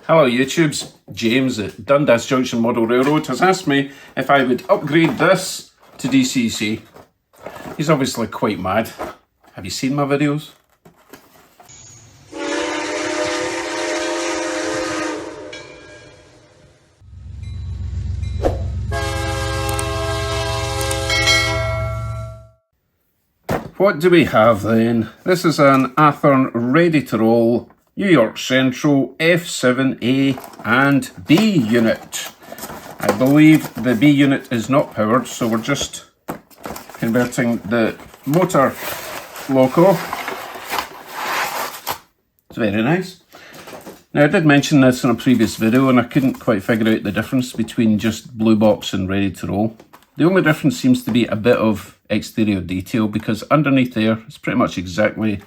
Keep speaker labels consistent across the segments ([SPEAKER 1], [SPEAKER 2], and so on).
[SPEAKER 1] Hello YouTubes, James at Dundas Junction Model Railroad has asked me if I would upgrade this to DCC. He's obviously quite mad. Have you seen my videos? What do we have then? This is an Athearn ready to roll New York Central F7A and B unit. I believe the B unit is not powered, so we're just converting the motor loco. It's very nice. Now I did mention this in a previous video and I couldn't quite figure out the difference between just blue box and ready to roll. The only difference seems to be a bit of exterior detail, because underneath there it's pretty much exactly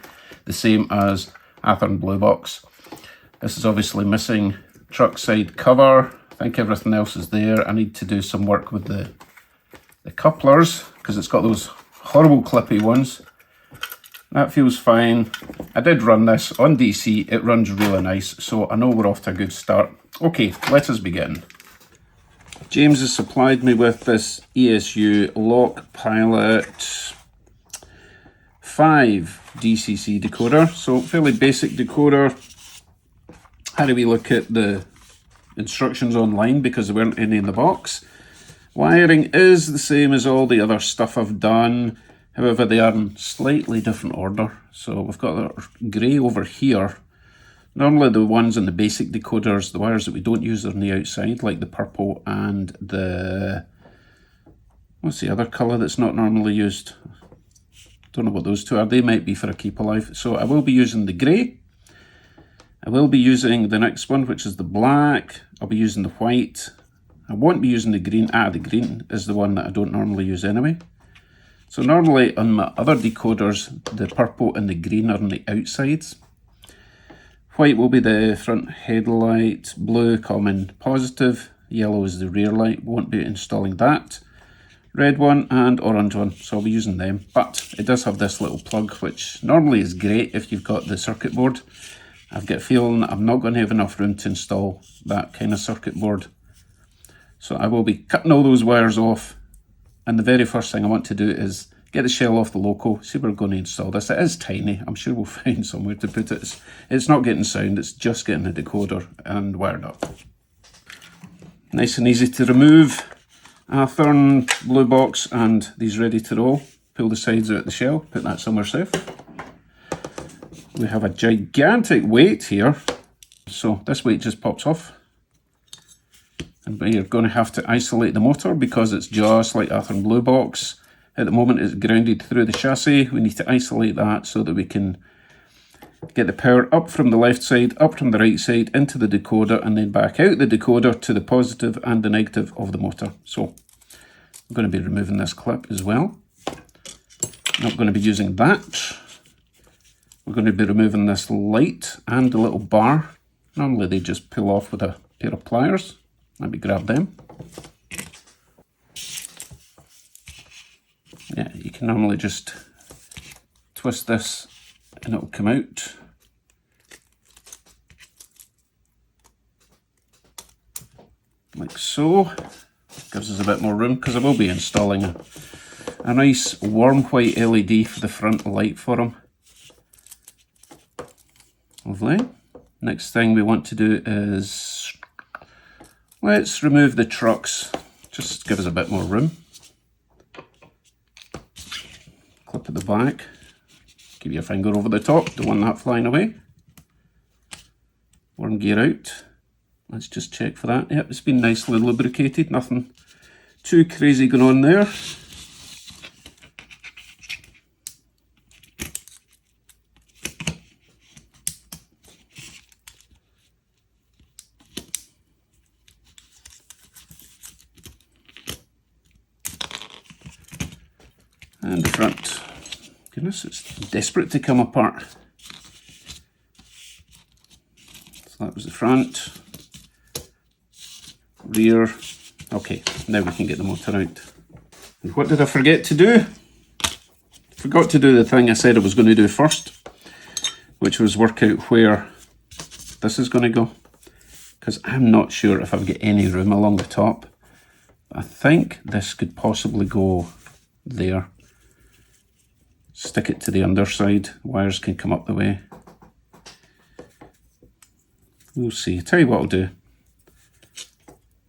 [SPEAKER 1] the same as Athearn blue box. This is obviously missing truck side cover. I think everything else is there. I need to do some work with the couplers because it's got those horrible clippy ones. That feels fine. I did run this on DC. It runs really nice, so I know we're off to a good start. Okay, let us begin. James has supplied me with this ESU LokPilot 5 DCC decoder, so fairly basic decoder. Had a wee look at the instructions online because there weren't any in the box. Wiring is the same as all the other stuff I've done, however they are in slightly different order. So we've got the grey over here. Normally the ones in the basic decoders, the wires that we don't use are on the outside, like the purple and the, what's the other colour that's not normally used? Don't know what those two are. They might be for a keep alive. So I will be using the grey. I will be using the next one, which is the black. I'll be using the white. I won't be using the green. The green is the one that I don't normally use anyway. So normally on my other decoders, the purple and the green are on the outsides. White will be the front headlight, blue common positive, yellow is the rear light, won't be installing that. Red one and orange one, so I'll be using them. But it does have this little plug, which normally is great if you've got the circuit board. I've got a feeling I'm not going to have enough room to install that kind of circuit board. So I will be cutting all those wires off. And the very first thing I want to do is get the shell off the loco, see where we're going to install this. It is tiny, I'm sure we'll find somewhere to put it. It's not getting sound, it's just getting a decoder and wired up. Nice and easy to remove. Athearn blue box and these ready to roll. Pull the sides out the shell, put that somewhere safe. We have a gigantic weight here, so this weight just pops off. And you're going to have to isolate the motor because it's just like Athearn blue box. At the moment it's grounded through the chassis. We need to isolate that so that we can get the power up from the left side, up from the right side, into the decoder, and then back out the decoder to the positive and the negative of the motor. So I'm going to be removing this clip as well. Not going to be using that. We're going to be removing this light and the little bar. Normally they just pull off with a pair of pliers. Let me grab them. Yeah, you can normally just twist this and it'll come out. Like so. Gives us a bit more room because I will be installing a nice warm white LED for the front light for them. Lovely. Next thing we want to do is let's remove the trucks. Just give us a bit more room. Clip at the back, give you a finger over the top, don't want that flying away. Worm gear out, let's just check for that. Yep, it's been nicely lubricated, nothing too crazy going on there. And the front. Goodness, it's desperate to come apart. So that was the front. Rear. Okay, now we can get the motor out. And what did I forget to do? Forgot to do the thing I said I was going to do first, which was work out where this is going to go. because I'm not sure if I've got any room along the top. I think this could possibly go there. Stick it to the underside. Wires can come up the way. We'll see. Tell you what I'll do.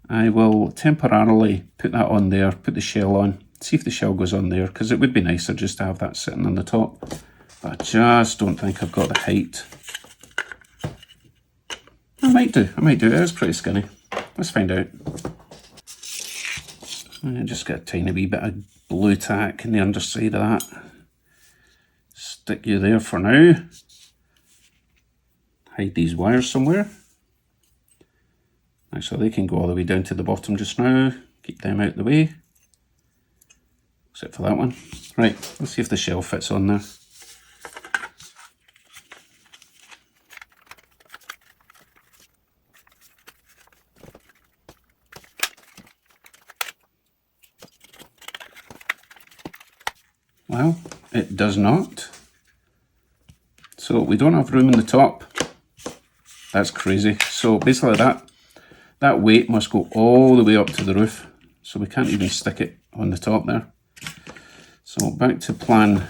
[SPEAKER 1] I will temporarily put that on there, put the shell on, see if the shell goes on there, because it would be nicer just to have that sitting on the top. But I just don't think I've got the height. I might do. It is pretty skinny. Let's find out. I just got a tiny wee bit of blue tack in the underside of that. Stick you there for now. Hide these wires somewhere. Actually, they can go all the way down to the bottom just now. Keep them out of the way. Except for that one. Right, let's see if the shell fits on there. Well, it does not. So we don't have room in the top. That's crazy. So basically that weight must go all the way up to the roof. So we can't even stick it on the top there. So back to plan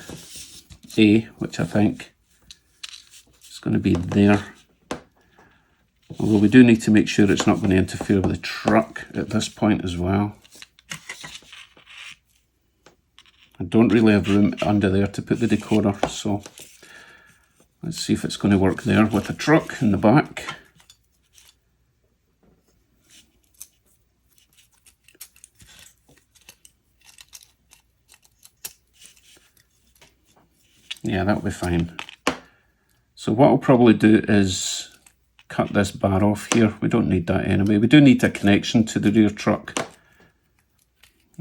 [SPEAKER 1] A, which I think is going to be there. Although we do need to make sure it's not going to interfere with the truck at this point as well. I don't really have room under there to put the decoder, so let's see if it's going to work there with the truck in the back. Yeah, that'll be fine. So what I'll probably do is cut this bar off here. We don't need that anyway. We do need a connection to the rear truck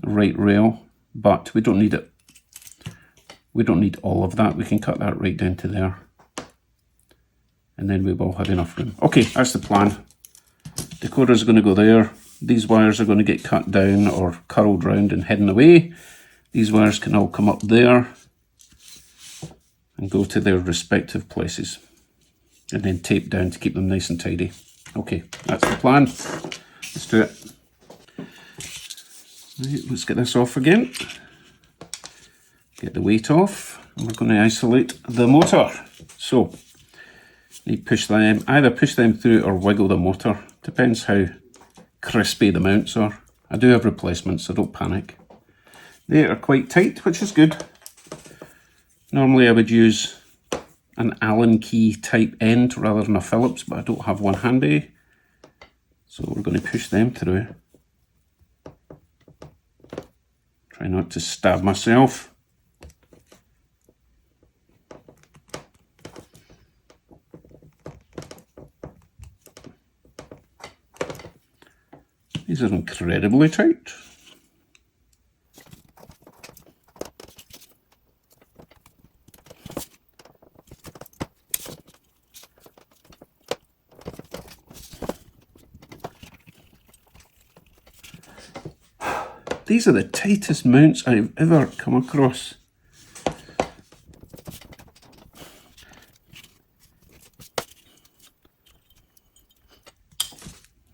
[SPEAKER 1] right rail, but we don't need it. We don't need all of that. We can cut that right down to there. And then we will have enough room. Okay, that's the plan. Decoder is going to go there. These wires are going to get cut down or curled round and hidden away. These wires can all come up there and go to their respective places. And then tape down to keep them nice and tidy. Okay, that's the plan. Let's do it. Right, let's get this off again. Get the weight off. And we're going to isolate the motor. So, need push them, either push them through or wiggle the motor. Depends how crispy the mounts are. I do have replacements, so don't panic. They are quite tight, which is good. Normally I would use an Allen key type end rather than a Phillips, but I don't have one handy. So we're going to push them through. Try not to stab myself. These are incredibly tight. These are the tightest mounts I've ever come across.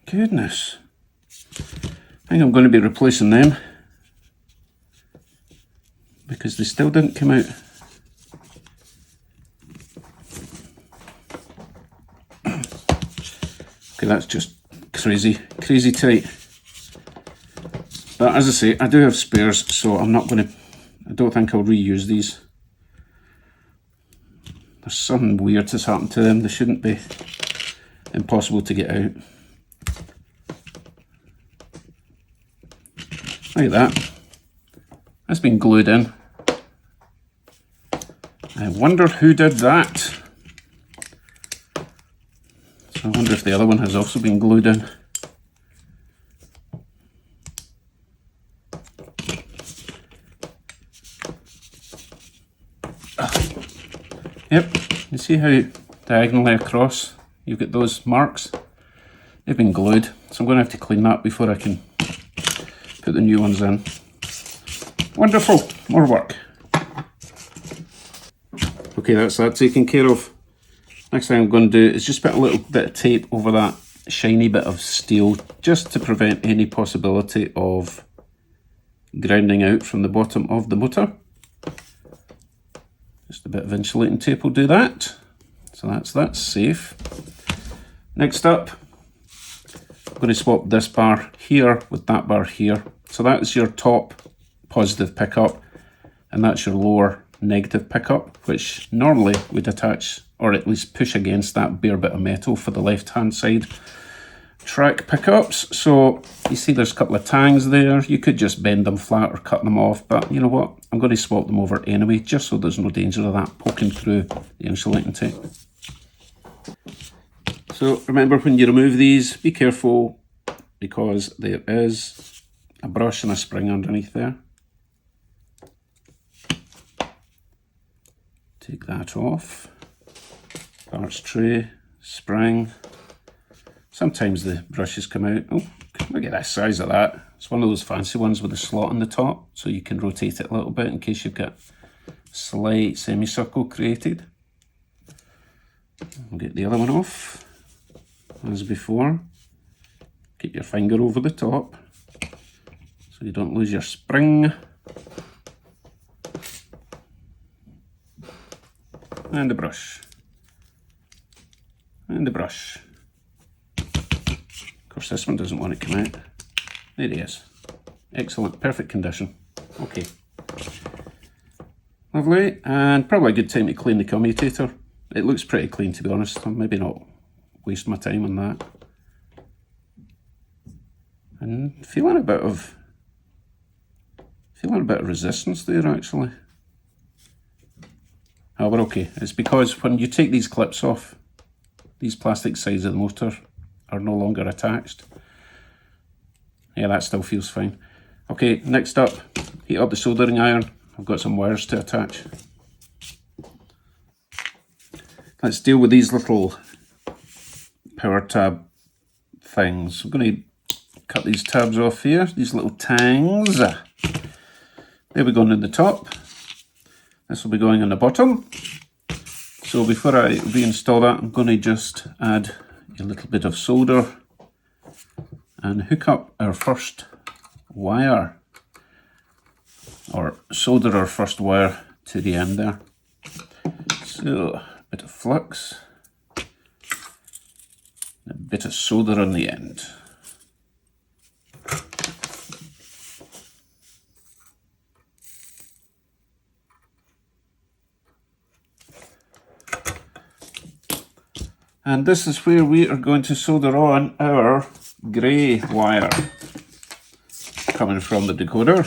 [SPEAKER 1] Goodness. I think I'm going to be replacing them because they still didn't come out. Okay, that's just crazy tight. But as I say, I do have spares, so I don't think I'll reuse these. There's something weird has happened to them. They shouldn't be impossible to get out. Like that. That's been glued in. I wonder who did that. So I wonder if the other one has also been glued in. Yep, you see how diagonally across you've got those marks? They've been glued, so I'm going to have to clean that before I can put the new ones in. Wonderful, more work. Okay, that's that taken care of. Next thing I'm going to do is just put a little bit of tape over that shiny bit of steel just to prevent any possibility of grounding out from the bottom of the motor. Just a bit of insulating tape will do that. So that's safe. Next up, I'm going to swap this bar here with that bar here. So that's your top positive pickup, and that's your lower negative pickup, which normally would attach or at least push against that bare bit of metal for the left hand side track pickups. So you see there's a couple of tangs there. You could just bend them flat or cut them off, but you know what, I'm going to swap them over anyway, just so there's no danger of that poking through the insulating tape. So remember, when you remove these, be careful, because there is a brush and a spring underneath there. Take that off. Parts tray, spring. Sometimes the brushes come out. Oh, look at the size of that. It's one of those fancy ones with a slot on the top, so you can rotate it a little bit in case you've got a slight semicircle created. I'll get the other one off, as before. Get your finger over the top, so you don't lose your spring. And the brush. And the brush. Of course, this one doesn't want to come out. There he is. Excellent, perfect condition. Okay. Lovely, and probably a good time to clean the commutator. It looks pretty clean, to be honest. I'll maybe not waste my time on that. And feeling a bit of resistance there, actually. Oh, we're okay. It's because when you take these clips off, these plastic sides of the motor are no longer attached. Yeah, that still feels fine. Okay, next up, heat up the soldering iron. I've got some wires to attach. Let's deal with these little power tab things. I'm going to cut these tabs off here, these little tangs. They'll be going in the top. This will be going on the bottom. So before I reinstall that, I'm going to just add a little bit of solder and hook up our first wire, or solder our first wire to the end there. So a bit of flux, a bit of solder on the end. And this is where we are going to solder on our grey wire coming from the decoder.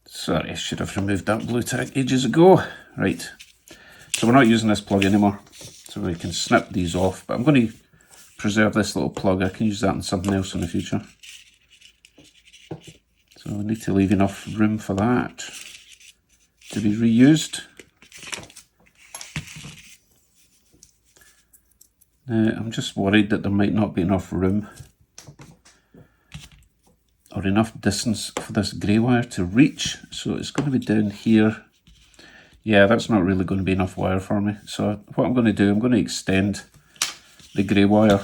[SPEAKER 1] Sorry, I should have removed that blue tag ages ago. Right, so we're not using this plug anymore, so we can snip these off, but I'm going to preserve this little plug. I can use that in something else in the future. So we need to leave enough room for that to be reused. Now, I'm just worried that there might not be enough room or enough distance for this grey wire to reach, so it's going to be down here. Yeah, that's not really going to be enough wire for me. So what I'm going to do, I'm going to extend the grey wire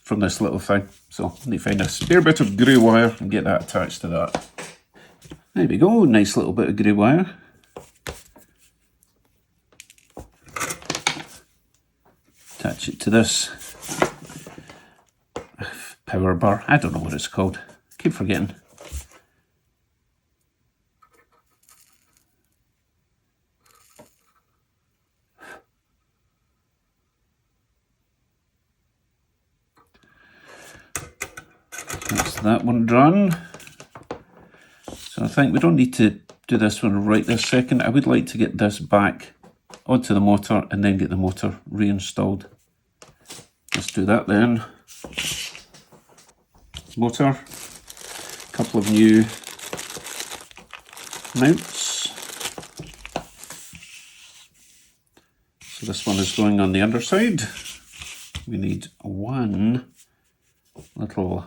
[SPEAKER 1] from this little thing. So I need to find a spare bit of grey wire and get that attached to that. There we go, nice little bit of grey wire. Attach it to this power bar. I don't know what it's called. I keep forgetting. That's that one done. So I think we don't need to do this one right this second. I would like to get this back onto the motor and then get the motor reinstalled. Let's do that then. Motor, a couple of new mounts. So this one is going on the underside. We need one little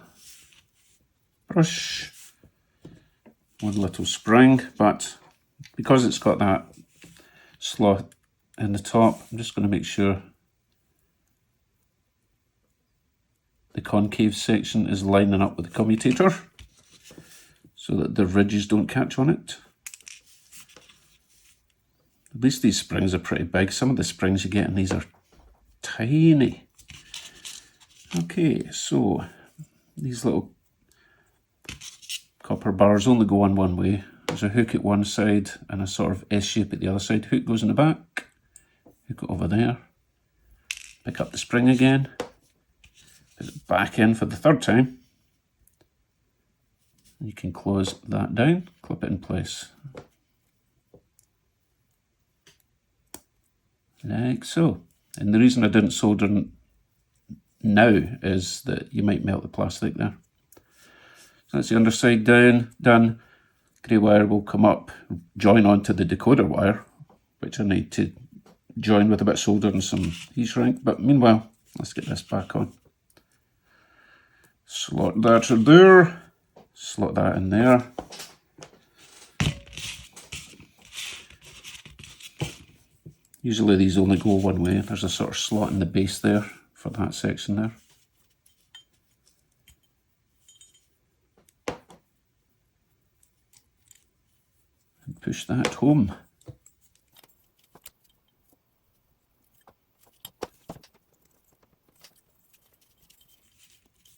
[SPEAKER 1] brush, one little spring, but because it's got that slot in the top, I'm just going to make sure the concave section is lining up with the commutator so that the ridges don't catch on it. At least these springs are pretty big. Some of the springs you get in these are tiny. Okay, so these little copper bars only go on one way. There's a hook at one side and a sort of S shape at the other side. Hook goes in the back, hook it over there, pick up the spring again, put it back in for the third time. You can close that down, clip it in place. Like so. And the reason I didn't solder now is that you might melt the plastic there. So that's the underside done. Grey wire will come up, join onto the decoder wire, which I need to join with a bit of solder and some heat shrink. But meanwhile, let's get this back on. Slot that in there, slot that in there. Usually these only go one way. There's a sort of slot in the base there for that section there. And push that home.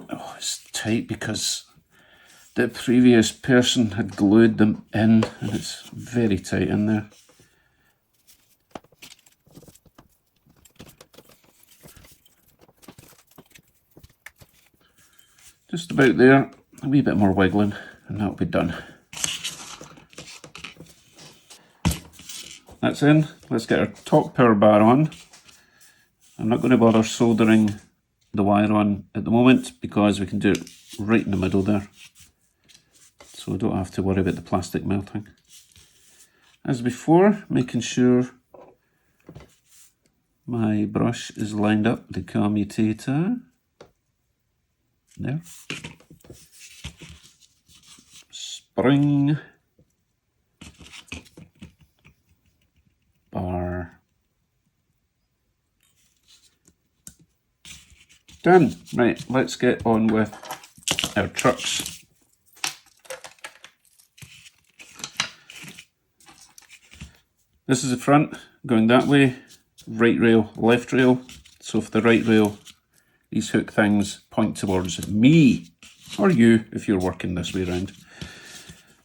[SPEAKER 1] Oh, it's tight because the previous person had glued them in and it's very tight in there. Just about there, a wee bit more wiggling and that'll be done. That's in. Let's get our top power bar on. I'm not going to bother soldering the wire on at the moment because we can do it right in the middle there. So we don't have to worry about the plastic melting. As before, making sure my brush is lined up with the commutator. There. Spring. Bar. Done. Right, let's get on with our trucks. This is the front, going that way, right rail, left rail. So for the right rail, these hook things point towards me, or you, if you're working this way around.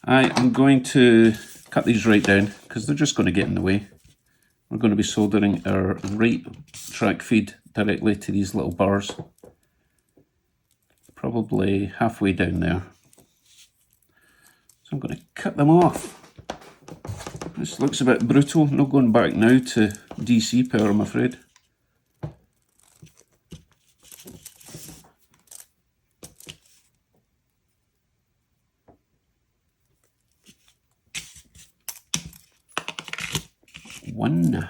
[SPEAKER 1] I am going to cut these right down, because they're just going to get in the way. We're going to be soldering our right track feed directly to these little bars. Probably halfway down there. So I'm going to cut them off. This looks a bit brutal, not going back now to DC power, I'm afraid. One.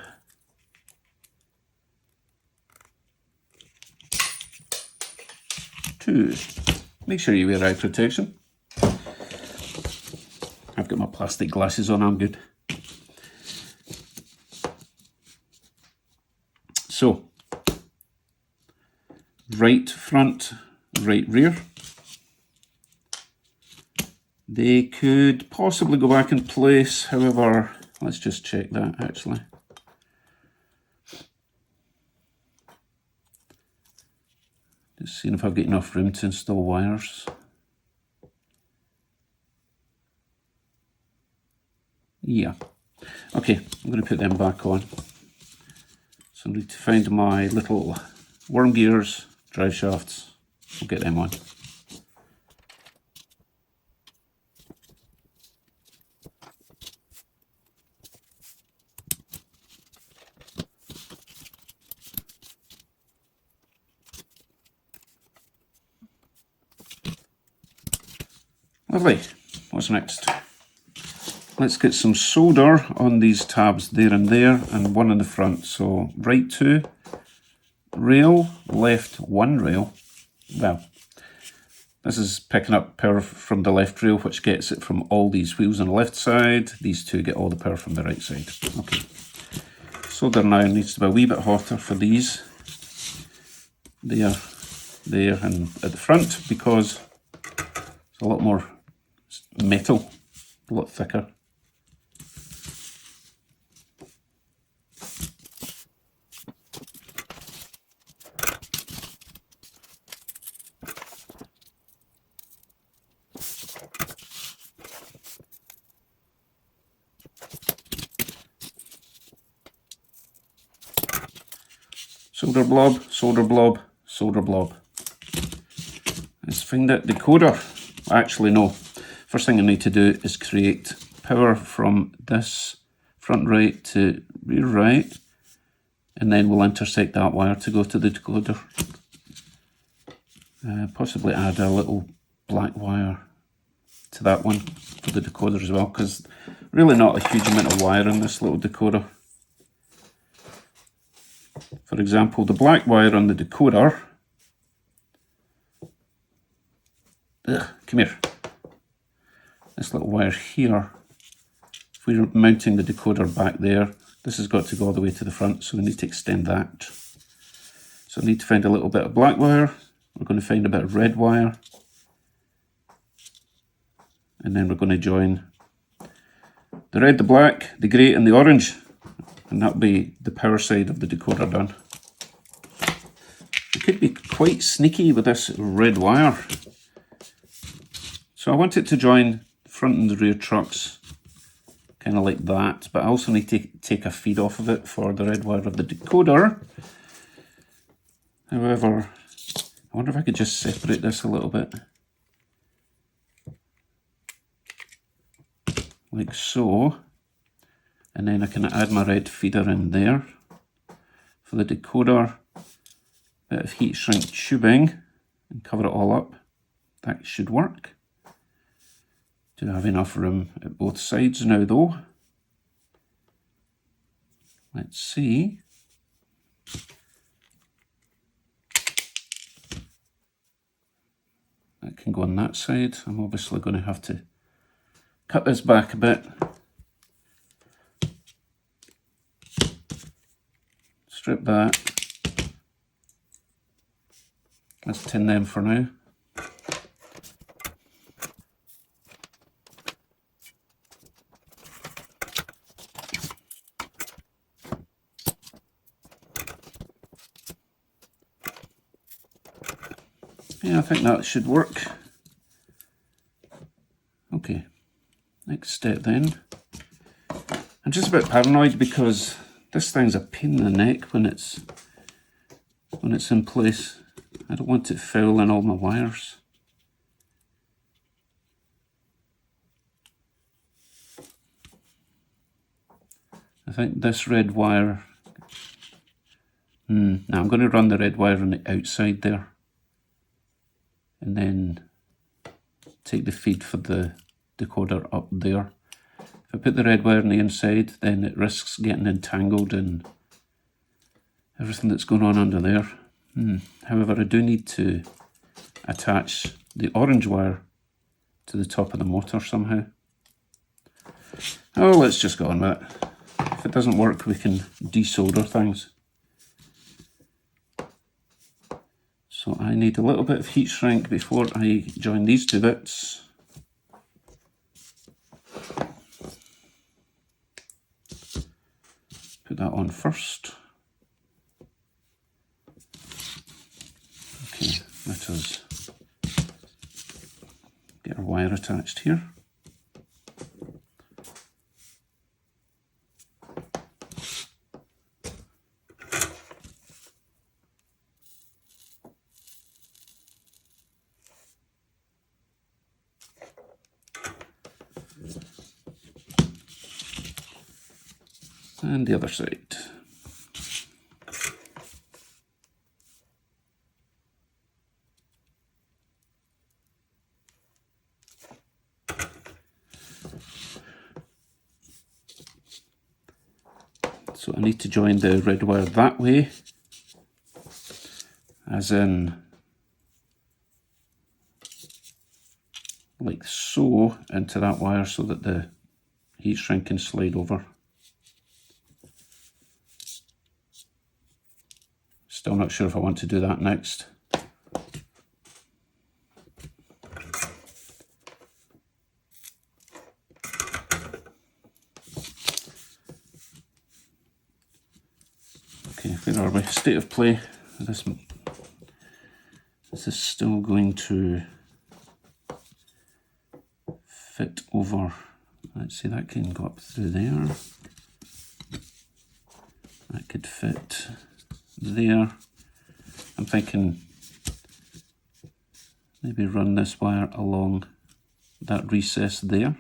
[SPEAKER 1] Two. Make sure you wear eye protection. I've got my plastic glasses on, I'm good. So, right front, right rear. They could possibly go back in place, however, let's just check that actually. Just seeing if I've got enough room to install wires. Yeah. Okay, I'm going to put them back on. So I need to find my little worm gears, drive shafts. We'll get them on. Lovely. What's next? Let's get some solder on these tabs there and there, and one in the front. So right 2 rail, left 1 rail. Well, This is picking up power from the left rail, which gets it from all these wheels on the left side. These two get all the power from the right side. Okay. Solder now needs to be a wee bit hotter for these. There, and at the front, because it's a lot more metal, a lot thicker. Solder blob, solder blob, solder blob. Let's find that decoder. Actually, no. First thing I need to do is create power from this front right to rear right, and then we'll intersect that wire to go to the decoder. Possibly add a little black wire to that one for the decoder as well, because really not a huge amount of wire in this little decoder. For example, the black wire on the decoder, come here, this little wire here, if we're mounting the decoder back there, this has got to go all the way to the front, so we need to extend that. So I need to find a little bit of black wire, we're going to find a bit of red wire, and then we're going to join the red, the black, the grey and the orange. And that'll be the power side of the decoder done. It could be quite sneaky with this red wire. So I want it to join the front and the rear trucks, kind of like that, but I also need to take a feed off of it for the red wire of the decoder. However, I wonder if I could just separate this a little bit. Like so. And then I can add my red feeder in there. For the decoder, bit of heat shrink tubing and cover it all up. That should work. Do have enough room at both sides now though. Let's see. That can go on that side. I'm obviously going to have to cut this back a bit. Strip that. Let's tin them for now. Yeah, I think that should work. Okay, next step then. I'm just a bit paranoid because this thing's a pain in the neck when it's in place. I don't want it fouling all my wires. I think this red wire, now I'm going to run the red wire on the outside there and then take the feed for the decoder up there. If I put the red wire on the inside, then it risks getting entangled in everything that's going on under there. However, I do need to attach the orange wire to the top of the motor somehow. Oh, let's just go on with it. If it doesn't work, we can desolder things. So I need a little bit of heat shrink before I join these two bits. Put that on first. Okay, let us get our wire attached here. And the other side. So I need to join the red wire that way, as in like so into that wire so that the heat shrink can slide over. Still not sure if I want to do that next. Okay, where are we? State of play. This is still going to fit over. Let's see, that can go up through there. That could fit there. I'm thinking maybe run this wire along that recess there.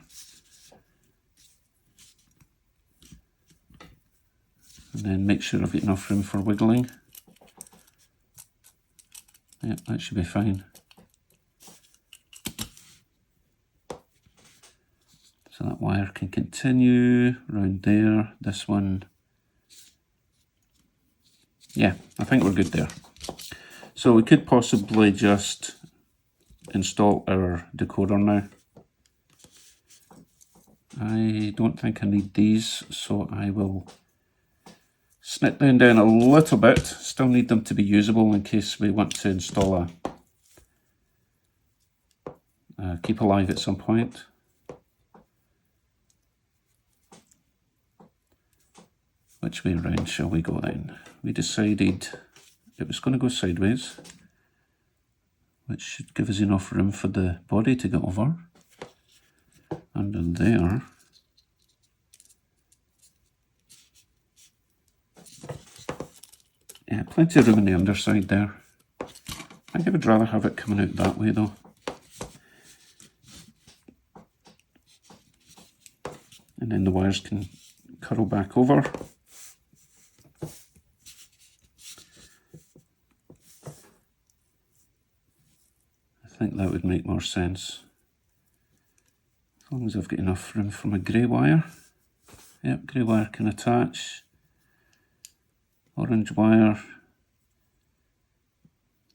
[SPEAKER 1] And then make sure I've got enough room for wiggling. Yep, that should be fine. So that wire can continue around there. This one, yeah, I think we're good there. So we could possibly just install our decoder now. I don't think I need these, so I will snip them down a little bit. Still need them to be usable in case we want to install a keep alive at some point. Which way around shall we go then? We decided it was going to go sideways, which should give us enough room for the body to get over. Under there. Yeah, plenty of room on the underside there. I think I would rather have it coming out that way though. And then the wires can curl back over. I think that would make more sense. As long as I've got enough room for my grey wire. Yep, grey wire can attach. Orange wire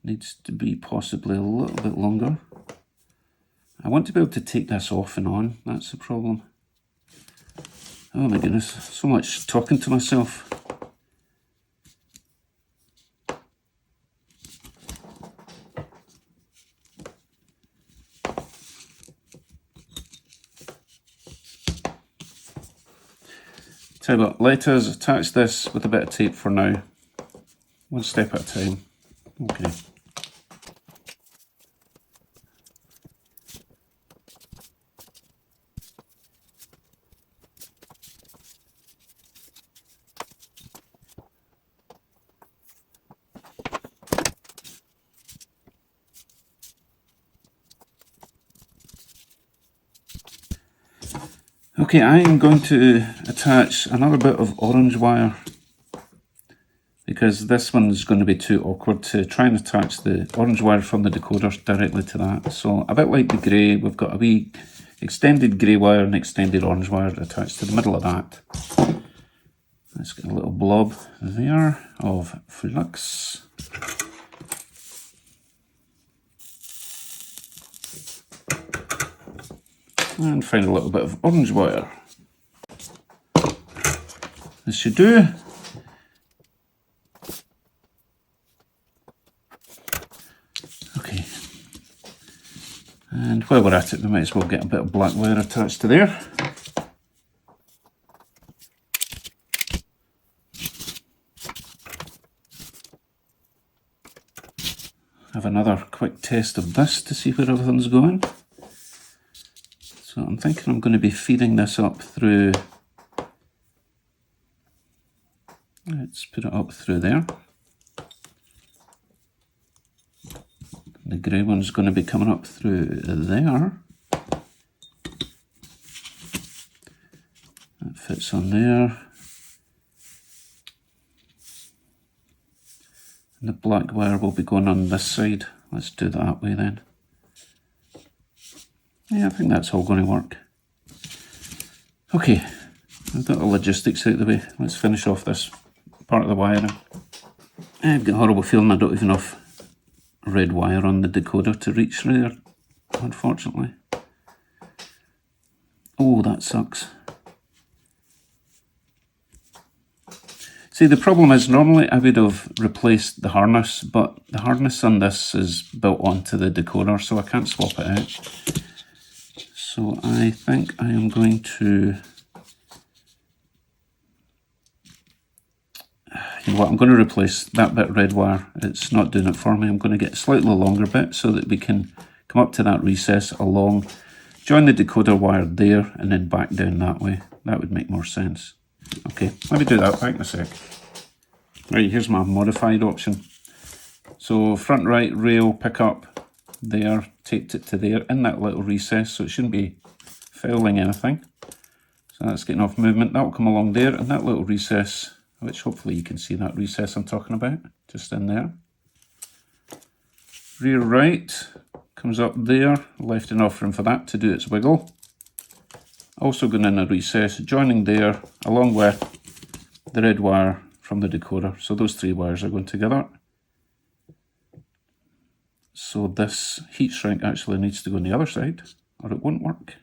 [SPEAKER 1] needs to be possibly a little bit longer. I want to be able to take this off and on, that's the problem. Oh my goodness, so much talking to myself. Tell you what, let us attach this with a bit of tape for now. One step at a time. Okay. Okay, I am going to attach another bit of orange wire because this one is going to be too awkward to try and attach the orange wire from the decoder directly to that. So a bit like the grey, we've got a wee extended grey wire and extended orange wire attached to the middle of that. Let's get a little blob there of flux. And find a little bit of orange wire. This should do. Okay. And while we're at it, we might as well get a bit of black wire attached to there. Have another quick test of this to see where everything's going. So I'm thinking I'm going to be feeding this up through, let's put it up through there. The grey one's going to be coming up through there. That fits on there. And the black wire will be going on this side. Let's do that way then. Yeah, I think that's all going to work. Okay, I've got the logistics out of the way. Let's finish off this part of the wiring. I've got a horrible feeling I don't have enough red wire on the decoder to reach there, unfortunately. Oh, that sucks. See, the problem is normally I would have replaced the harness, but the harness on this is built onto the decoder, so I can't swap it out. So I think I am going to, you know what, I'm going to replace that bit of red wire. It's not doing it for me. I'm going to get a slightly longer bit so that we can come up to that recess along, join the decoder wire there, and then back down that way. That would make more sense. Okay, let me do that back in a sec. Right, here's my modified option. So front right rail pickup there, taped it to there in that little recess, so it shouldn't be fouling anything. So that's getting off movement. That'll come along there, and that little recess, which hopefully you can see that recess I'm talking about, just in there. Rear right comes up there, left enough room for that to do its wiggle. Also going in a recess, joining there, along with the red wire from the decoder. So those three wires are going together. So this heat shrink actually needs to go on the other side, or it won't work.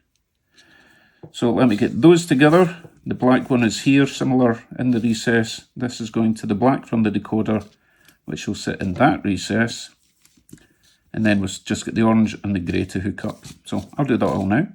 [SPEAKER 1] So let me get those together. The black one is here, similar in the recess. This is going to the black from the decoder, which will sit in that recess. And then we'll just get the orange and the grey to hook up. So I'll do that all now.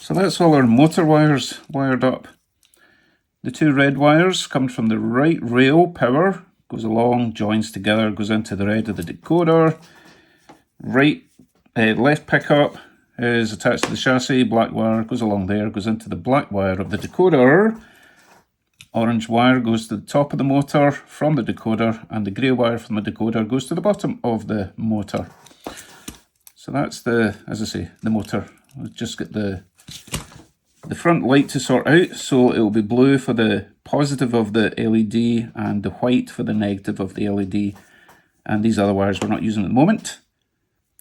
[SPEAKER 1] So that's all our motor wires wired up. The two red wires come from the right rail power, goes along, joins together, goes into the red of the decoder. Left pickup is attached to the chassis, black wire goes along there, goes into the black wire of the decoder. Orange wire goes to the top of the motor from the decoder, and the grey wire from the decoder goes to the bottom of the motor. So that's as I say, the motor. We'll just get the front light to sort out, so it will be blue for the positive of the LED and the white for the negative of the LED. And these other wires we're not using at the moment.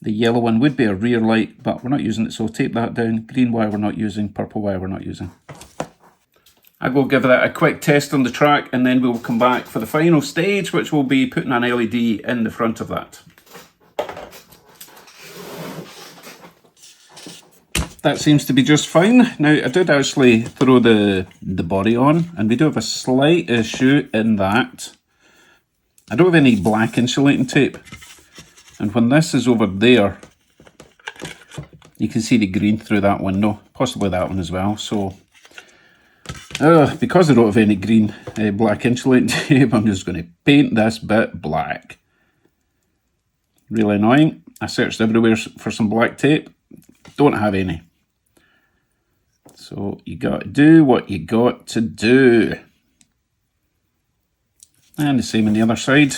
[SPEAKER 1] The yellow one would be a rear light, but we're not using it, so tape that down. Green wire we're not using, purple wire we're not using. I will give that a quick test on the track, and then we'll come back for the final stage, which will be putting an LED in the front of that. That seems to be just fine. Now, I did actually throw the body on, and we do have a slight issue in that I don't have any black insulating tape. And when this is over there, you can see the green through that window, possibly that one as well. So, because I don't have any green black insulating tape, I'm just going to paint this bit black. Really annoying. I searched everywhere for some black tape. Don't have any. So you got to do what you got to do. And the same on the other side.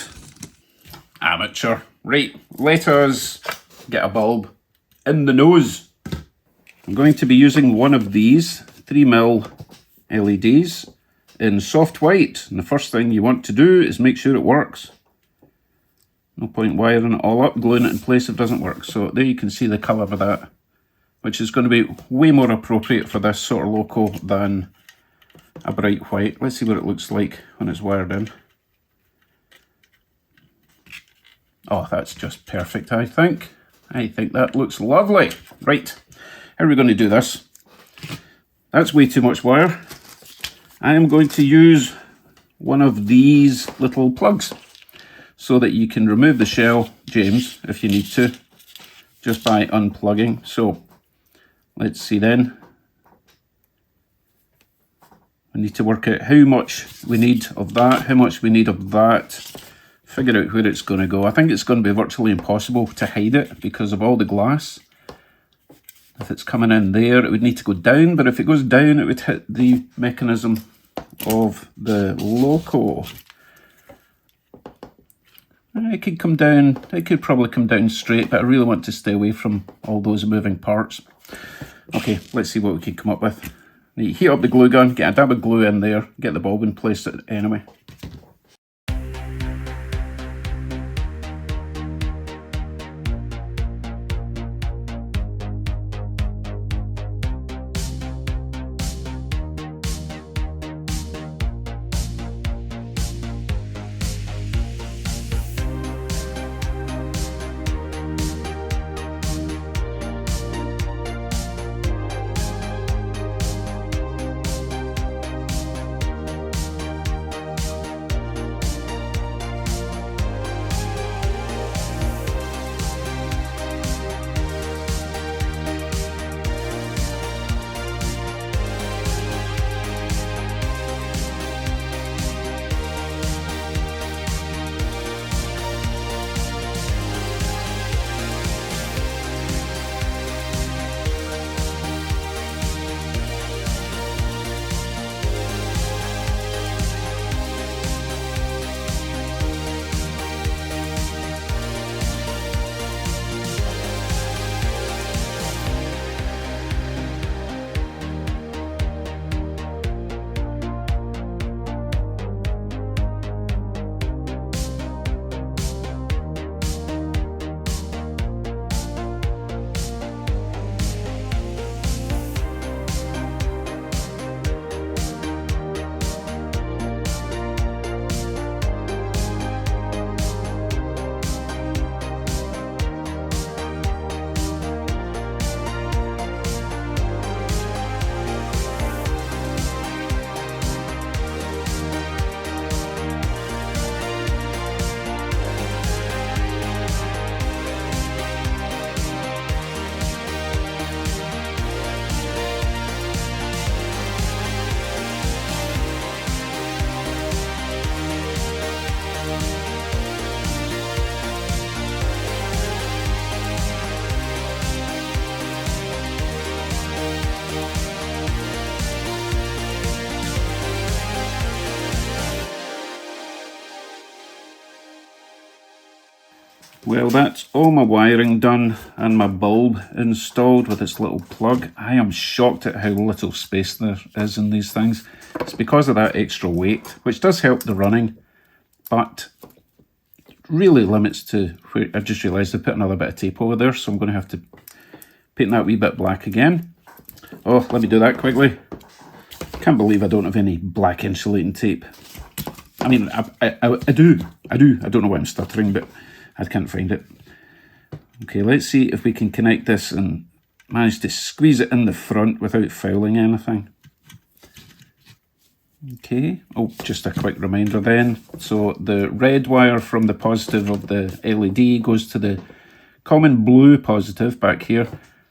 [SPEAKER 1] Amateur. Right, let us get a bulb in the nose. I'm going to be using one of these 3mm LEDs in soft white. And the first thing you want to do is make sure it works. No point wiring it all up, gluing it in place if it doesn't work. So there you can see the colour of that, which is going to be way more appropriate for this sort of loco than a bright white. Let's see what it looks like when it's wired in. Oh, that's just perfect, I think. I think that looks lovely. Right, how are we going to do this? That's way too much wire. I am going to use one of these little plugs so that you can remove the shell, James, if you need to, just by unplugging. So, let's see then. We need to work out how much we need of that, how much we need of that, figure out where it's going to go. I think it's going to be virtually impossible to hide it because of all the glass. If it's coming in there, it would need to go down, but if it goes down, it would hit the mechanism of the loco. It could come down, it could probably come down straight, but I really want to stay away from all those moving parts. Okay, let's see what we can come up with. You heat up the glue gun, get a dab of glue in there, get the bulb in place anyway. Well, that's all my wiring done and my bulb installed with its little plug. I am shocked at how little space there is in these things. It's because of that extra weight, which does help the running, but really limits to where I just realised I put another bit of tape over there, so I'm going to have to paint that wee bit black again. Oh, let me do that quickly. Can't believe I don't have any black insulating tape. I mean, I do. I don't know why I'm stuttering, but I can't find it. Okay, let's see if we can connect this and manage to squeeze it in the front without fouling anything. Okay, oh, just a quick reminder then. So the red wire from the positive of the LED goes to the common blue positive back here.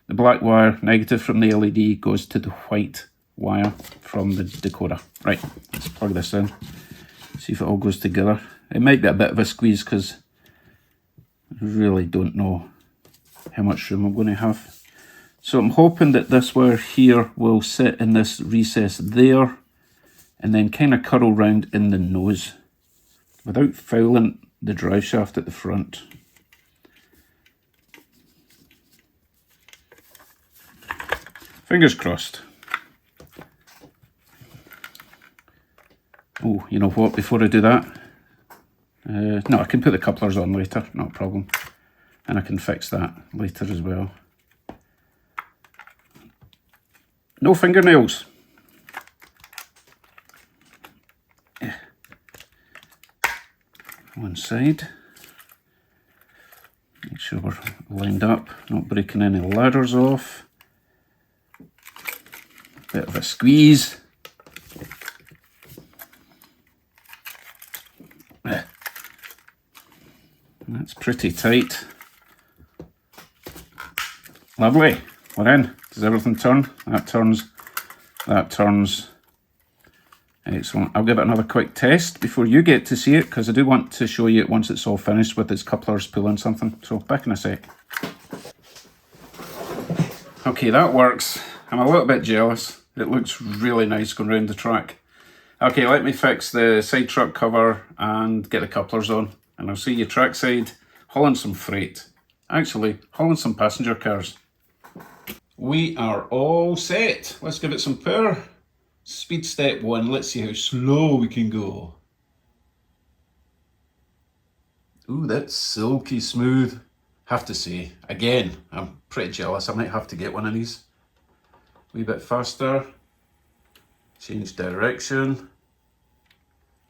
[SPEAKER 1] The black wire negative from the LED goes to the white wire from the decoder. Right, let's plug this in. See if it all goes together. It might be a bit of a squeeze because I really don't know how much room I'm going to have. So I'm hoping that this wire here will sit in this recess there and then kind of curl round in the nose without fouling the drive shaft at the front. Fingers crossed. Oh, you know what, before I do that, no, I can put the couplers on later, not a problem. And I can fix that later as well. No fingernails. One side. Make sure we're lined up, not breaking any ladders off. Bit of a squeeze. That's pretty tight. Lovely, we're in. Does everything turn? That turns, that turns. Excellent. I'll give it another quick test before you get to see it, because I do want to show you it once it's all finished with its couplers pulling something. So back in a sec. Okay, that works. I'm a little bit jealous. It looks really nice going around the track. Okay, let me fix the side truck cover and get the couplers on. And I'll see you trackside hauling some freight. Actually, hauling some passenger cars. We are all set. Let's give it some power. Speed step 1. Let's see how slow we can go. Ooh, that's silky smooth. Have to say, again, I'm pretty jealous. I might have to get one of these. A wee bit faster. Change direction.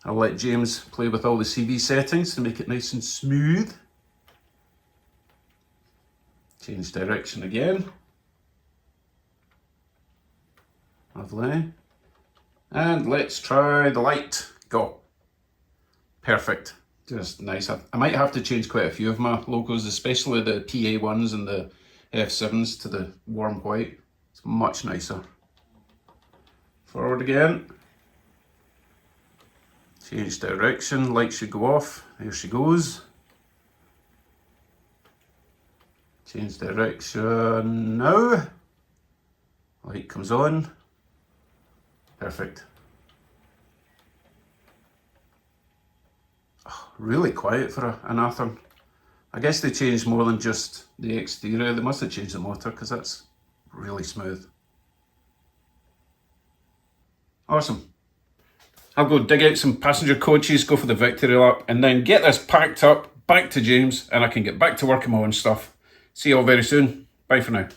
[SPEAKER 1] I'll let James play with all the CV settings to make it nice and smooth. Change direction again. Lovely. And let's try the light. Go. Perfect. Just nice. I might have to change quite a few of my logos, especially the PA ones and the F7s to the warm white. It's much nicer. Forward again. Change direction. Light should go off. There she goes. Change direction now. Light comes on. Perfect. Oh, really quiet for an Athearn. I guess they changed more than just the exterior. They must have changed the motor because that's really smooth. Awesome. I'll go dig out some passenger coaches, go for the victory lap, and then get this packed up back to James, and I can get back to work on my own stuff. See you all very soon. Bye for now.